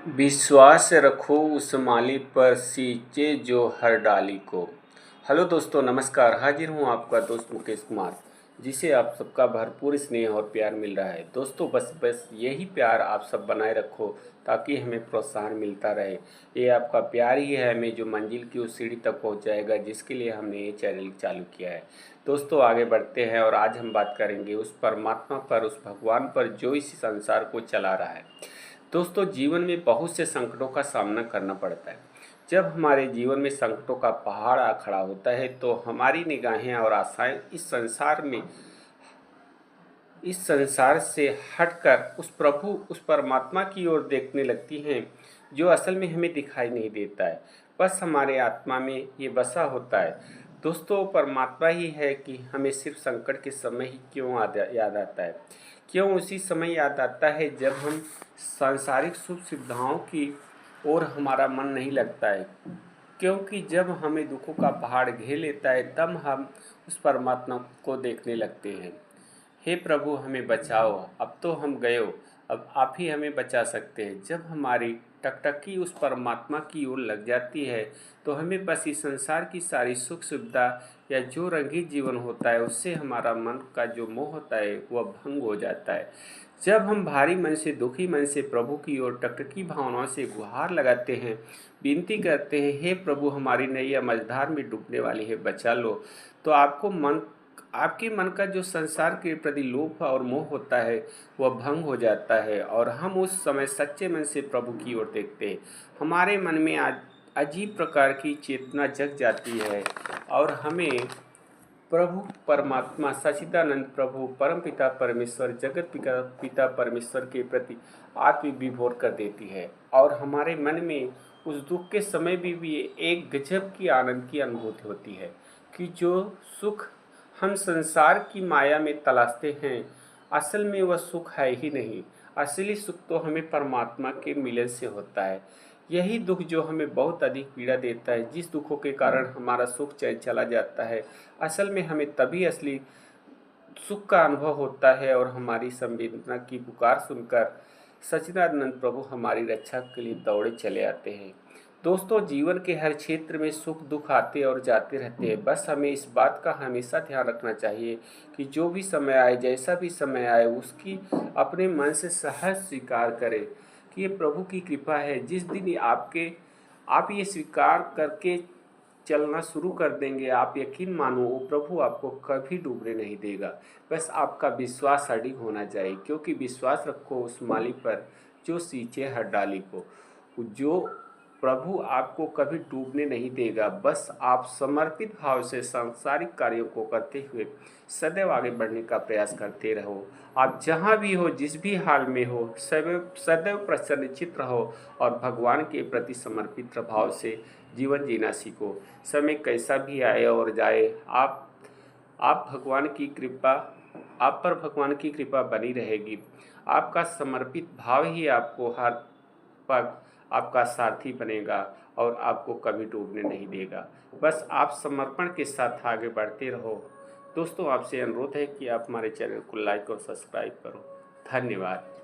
विश्वास रखो उस माली पर सींचे जो हर डाली को। हेलो दोस्तों, नमस्कार। हाजिर हूँ आपका दोस्त मुकेश कुमार, जिसे आप सबका भरपूर स्नेह और प्यार मिल रहा है। दोस्तों, बस यही प्यार आप सब बनाए रखो ताकि हमें प्रोत्साहन मिलता रहे। ये आपका प्यार ही है हमें जो मंजिल की उस सीढ़ी तक पहुँचाएगा जिसके लिए हमने ये चैनल चालू किया है। दोस्तों, आगे बढ़ते हैं और आज हम बात करेंगे उस परमात्मा पर, उस भगवान पर जो इस संसार को चला रहा है। दोस्तों, जीवन में बहुत से संकटों का सामना करना पड़ता है। जब हमारे जीवन में संकटों का पहाड़ आ खड़ा होता है तो हमारी निगाहें और आशाएं इस संसार से हटकर उस प्रभु, उस परमात्मा की ओर देखने लगती हैं, जो असल में हमें दिखाई नहीं देता है, बस हमारे आत्मा में ये बसा होता है। दोस्तों, परमात्मा ही है कि हमें सिर्फ संकट के समय ही क्यों याद आता है। क्यों उसी समय याद आता है जब हम सांसारिक सुख सुविधाओं की ओर हमारा मन नहीं लगता है। क्योंकि जब हमें दुखों का पहाड़ घेर लेता है तब हम उस परमात्मा को देखने लगते हैं। हे प्रभु, हमें बचाओ, अब तो हम गए हो, अब आप ही हमें बचा सकते हैं। जब हमारी टकटकी उस परमात्मा की ओर लग जाती है तो हमें बस इस संसार की सारी सुख सुविधा या जो रंगीन जीवन होता है उससे हमारा मन का जो मोह होता है वह भंग हो जाता है। जब हम भारी मन से, दुखी मन से प्रभु की ओर टकटकी भावनाओं से गुहार लगाते हैं, विनती करते हैं, हे प्रभु हमारी नैया मझधार में डूबने वाली है, बचा लो, तो आपके मन का जो संसार के प्रति लोभ और मोह होता है वह भंग हो जाता है और हम उस समय सच्चे मन से प्रभु की ओर देखते हैं। हमारे मन में आज अजीब प्रकार की चेतना जग जाती है और हमें प्रभु परमात्मा सच्चिदानंद प्रभु परमपिता परमेश्वर जगत पिता परमेश्वर के प्रति आत्मविभोर कर देती है और हमारे मन में उस दुख के समय भी एक गजब की आनंद की अनुभूति होती है कि जो सुख हम संसार की माया में तलाशते हैं, असल में वह सुख है ही नहीं। असली सुख तो हमें परमात्मा के मिलन से होता है। यही दुख जो हमें बहुत अधिक पीड़ा देता है, जिस दुखों के कारण हमारा सुख चैन चला जाता है, असल में हमें तभी असली सुख का अनुभव होता है और हमारी संवेदना की पुकार सुनकर सच्चिदानंद प्रभु हमारी रक्षा के लिए दौड़े चले आते हैं। दोस्तों, जीवन के हर क्षेत्र में सुख दुख आते और जाते रहते हैं। बस हमें इस बात का हमेशा ध्यान रखना चाहिए कि जो भी समय आए, जैसा भी समय आए, उसकी अपने मन से सहज स्वीकार करें कि ये प्रभु की कृपा है। जिस दिन आप ये स्वीकार करके चलना शुरू कर देंगे, आप यकीन मानो वो प्रभु आपको कभी डूबने नहीं देगा। बस आपका विश्वास अडिग होना चाहिए, क्योंकि विश्वास रखो उस माली पर जो सींचे हर डाली को। जो प्रभु आपको कभी डूबने नहीं देगा। बस आप समर्पित भाव से सांसारिक कार्यों को करते हुए सदैव आगे बढ़ने का प्रयास करते रहो। आप जहाँ भी हो, जिस भी हाल में हो, सदैव प्रसन्नचित्त रहो और भगवान के प्रति समर्पित भाव से जीवन जीना सीखो। समय कैसा भी आए और जाए, आप भगवान की कृपा आप पर भगवान की कृपा बनी रहेगी। आपका समर्पित भाव ही आपको हर पग आपका सारथी बनेगा और आपको कभी डूबने नहीं देगा। बस आप समर्पण के साथ आगे बढ़ते रहो। दोस्तों, आपसे अनुरोध है कि आप हमारे चैनल को लाइक और सब्सक्राइब करो। धन्यवाद।